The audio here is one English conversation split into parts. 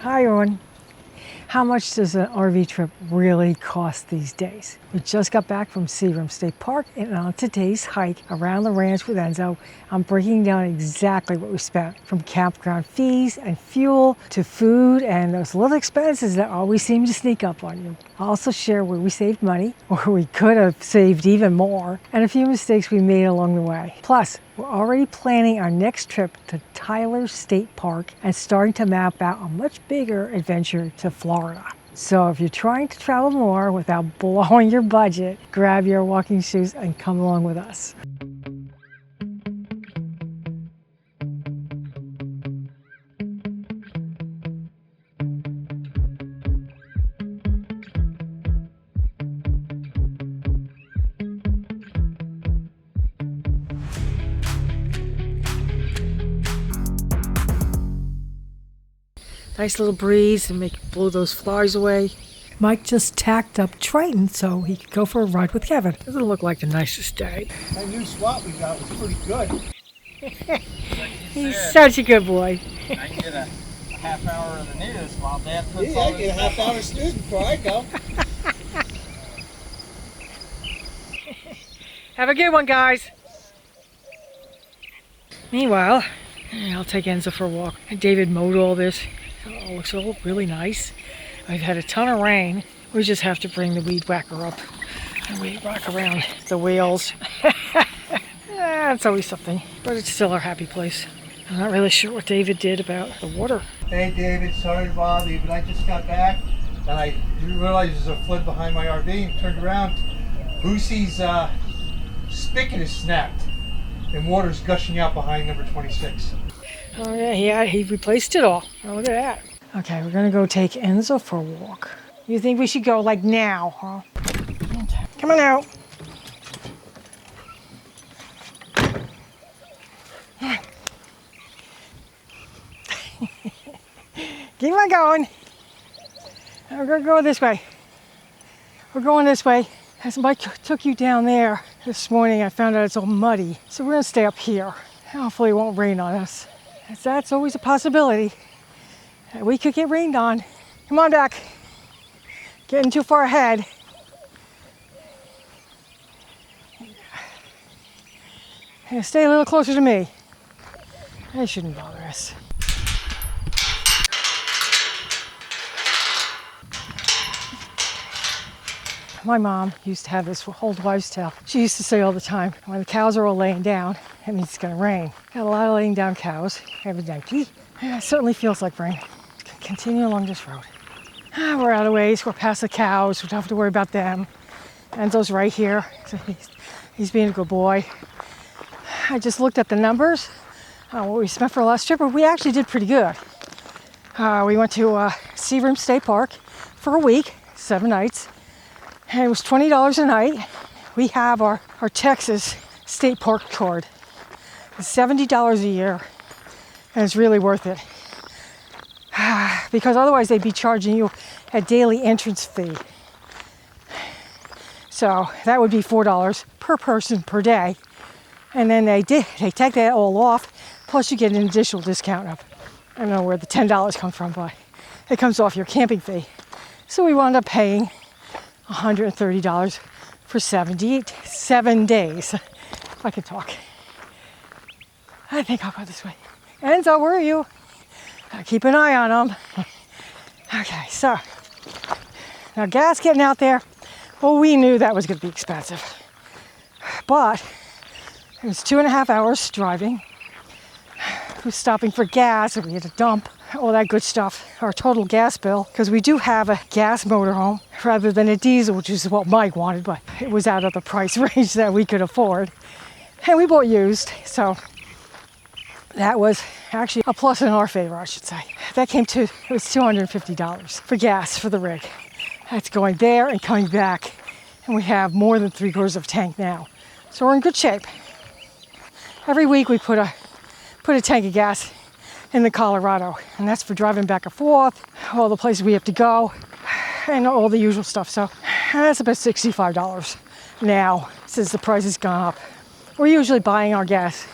Hi, everyone. How much does an RV trip really cost these days? We just got back from Seagram State Park, and on today's hike around the ranch with Enzo, I'm breaking down exactly what we spent, from campground fees and fuel to food and those little expenses that always seem to sneak up on you. I'll also share where we saved money, or we could have saved even more, and a few mistakes we made along the way. Plus, we're already planning our next trip to Tyler State Park and starting to map out a much bigger adventure to Florida. So if you're trying to travel more without blowing your budget, grab your walking shoes and come along with us. Nice little breeze and blow those flies away. Mike just tacked up Triton so he could go for a ride with Kevin. Doesn't look like the nicest day. That new swap we got was pretty good. He's such a good boy. I can get a half hour of the news while Dad puts Yeah, I get a half hour snooze before I go. Have a good one, guys. Meanwhile, I'll take Enzo for a walk. David mowed all this. It looks all really nice. We've had a ton of rain. We just have to bring the weed whacker up and weed whack around the wheels. It's always something, but it's still our happy place. I'm not really sure what David did about the water. Hey David, sorry to bother you, but I just got back and I realized there's a flood behind my RV and turned around. Boosie's spigot is snapped and water's gushing out behind number 26. Oh yeah, he replaced it all. Oh, look at that. Okay, we're gonna go take Enzo for a walk. You think we should go like now, huh? Come on out. Keep on going. We're gonna go this way. We're going this way. As Mike took you down there this morning, I found out it's all muddy. So we're gonna stay up here. Hopefully it won't rain on us. That's always a possibility. We could get rained on. Come on back. Getting too far ahead. Stay a little closer to me. They shouldn't bother us. My mom used to have this old wives' tale. She used to say all the time, when the cows are all laying down, it means it's gonna rain. Got a lot of laying down cows, evidently. It certainly feels like rain. Continue along this road. We're out of ways, we're past the cows, we don't have to worry about them. Enzo's right here, so he's being a good boy. I just looked at the numbers, what we spent for our last trip, but we actually did pretty good. We went to Seagram State Park for a week, 7 nights. And it was $20 a night. We have our Texas State Park card. It's $70 a year, and it's really worth it. Because otherwise they'd be charging you a daily entrance fee. So that would be $4 per person per day. And then they take that all off, plus you get an additional discount of, I don't know where the $10 comes from, but it comes off your camping fee. So we wound up paying $130 for 7 days. If I could talk. I think I'll go this way. Enzo, where are you? Keep an eye on them. Okay, so now gas getting out there. Well, we knew that was going to be expensive, but it was 2.5 hours driving. We were stopping for gas, and we had to dump all that good stuff. Our total gas bill, because we do have a gas motorhome rather than a diesel, which is what Mike wanted, but it was out of the price range that we could afford. And we bought used, so that was actually a plus in our favor, I should say. That came to, it was $250 for gas for the rig. That's going there and coming back. And we have more than 3/4 of a tank now. So we're in good shape. Every week we put a tank of gas in the Colorado, and that's for driving back and forth, all the places we have to go, and all the usual stuff. So that's about $65 now, since the price has gone up. We're usually buying our gas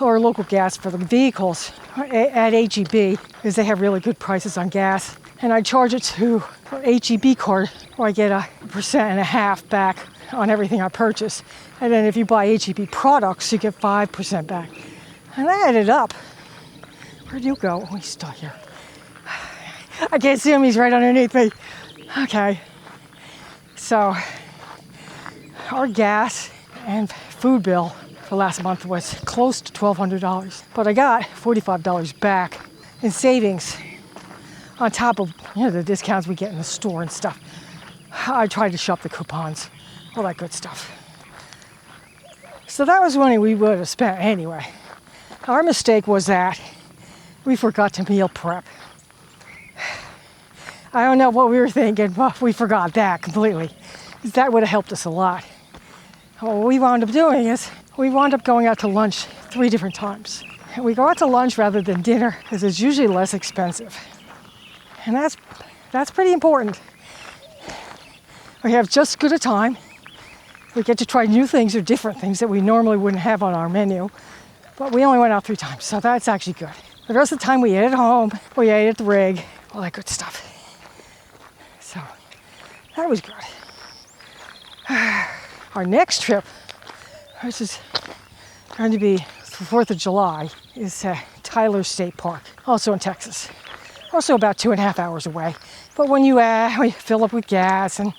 or local gas for the vehicles at HEB because they have really good prices on gas. And I charge it to an HEB card where I get 1.5% back on everything I purchase. And then if you buy HEB products, you get 5% back. And I added up. Where'd you go? Oh, he's still here. I can't see him, he's right underneath me. Okay. So our gas and food bill for last month was close to $1,200. But I got $45 back in savings on top of the discounts we get in the store and stuff. I tried to shop the coupons, all that good stuff. So that was money we would have spent anyway. Our mistake was that we forgot to meal prep. I don't know what we were thinking, but we forgot that completely. That would have helped us a lot. What we wound up doing is we wound up going out to lunch 3 different times. And we go out to lunch rather than dinner because it's usually less expensive. And that's pretty important. We have just as good a time. We get to try new things or different things that we normally wouldn't have on our menu. But we only went out 3 times, so that's actually good. The rest of the time we ate at home, we ate at the rig, all that good stuff. So that was good. Our next trip, which is going to be the 4th of July, is Tyler State Park, also in Texas. Also about 2.5 hours away. But when you fill up with gas and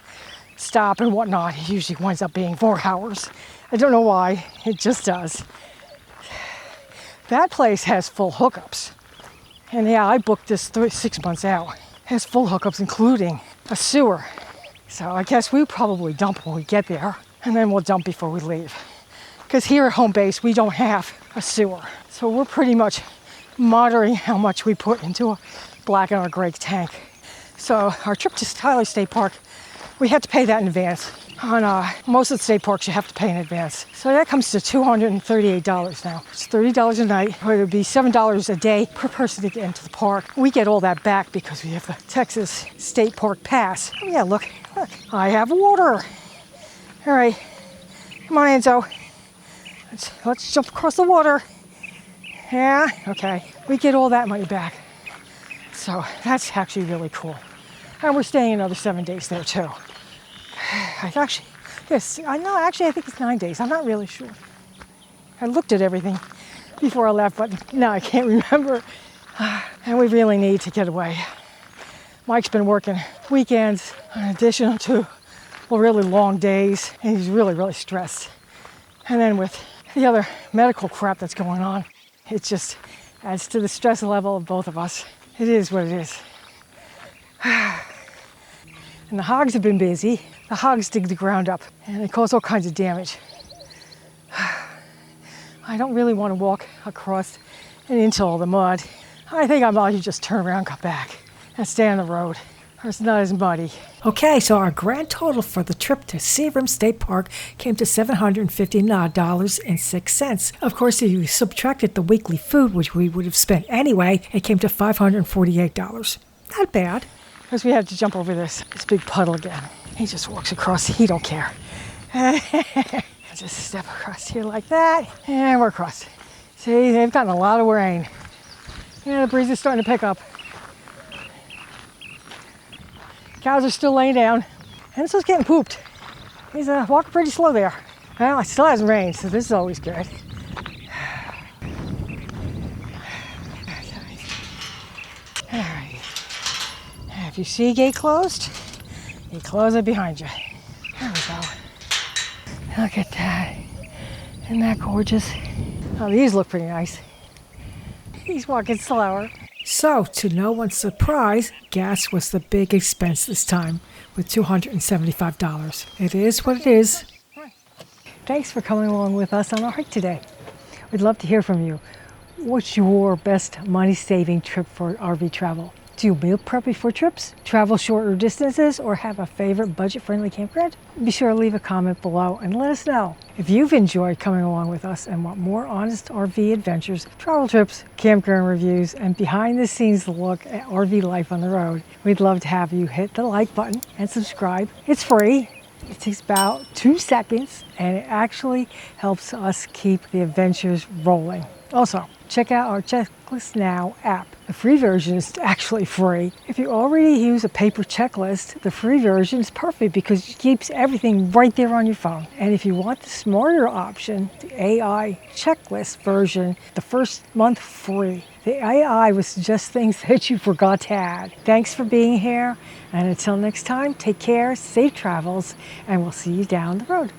stop and whatnot, it usually winds up being 4 hours. I don't know why, it just does. That place has full hookups. And yeah, I booked this 6 months out. It has full hookups, including a sewer. So I guess we probably dump when we get there, and then we'll dump before we leave. Because here at home base, we don't have a sewer. So we're pretty much monitoring how much we put into a black and our gray tank. So our trip to Tyler State Park, we had to pay that in advance. On most of the state parks, you have to pay in advance. So that comes to $238 now. It's $30 a night. It would be $7 a day per person to get into the park. We get all that back because we have the Texas State Park Pass. Oh yeah, look, I have water. All right, come on, Enzo. Let's jump across the water. Yeah, okay. We get all that money back. So that's actually really cool. And we're staying another 7 days there too. I think it's 9 days. I'm not really sure. I looked at everything before I left, but now I can't remember. And we really need to get away. Mike's been working weekends in addition to really long days, and he's really, really stressed. And then with the other medical crap that's going on, it just adds to the stress level of both of us. It is what it is. And the hogs have been busy. The hogs dig the ground up and they cause all kinds of damage. I don't really want to walk across and into all the mud. I think I might just turn around and come back and stay on the road. It's not as muddy. Okay, so our grand total for the trip to Seagram State Park came to $759.06. Of course, if you subtracted the weekly food, which we would have spent anyway, it came to $548. Not bad. Because we had to jump over this big puddle again. He just walks across, he don't care. Just step across here like that, and we're across. See, they've gotten a lot of rain. Yeah, the breeze is starting to pick up. Cows are still laying down, and it's just getting pooped. He's walking pretty slow there. Well, it still hasn't rained, so this is always good. All right. If you see a gate closed, you close it behind you. There we go. Look at that. Isn't that gorgeous? Oh, these look pretty nice. He's walking slower. So, to no one's surprise, gas was the big expense this time, with $275. It is what it is. Thanks for coming along with us on our hike today. We'd love to hear from you. What's your best money-saving trip for RV travel? Do you meal prep before trips, travel shorter distances, or have a favorite budget-friendly campground? Be sure to leave a comment below and let us know. If you've enjoyed coming along with us and want more honest RV adventures, travel trips, campground reviews, and behind-the-scenes look at RV life on the road, we'd love to have you hit the like button and subscribe. It's free. It takes about 2 seconds, and it actually helps us keep the adventures rolling. Also, check out our Checklist Now app. The free version is actually free. If you already use a paper checklist, the free version is perfect because it keeps everything right there on your phone. And if you want the smarter option, the AI checklist version, the first month free. The AI will suggest things that you forgot to add. Thanks for being here, and until next time, take care, safe travels, and we'll see you down the road.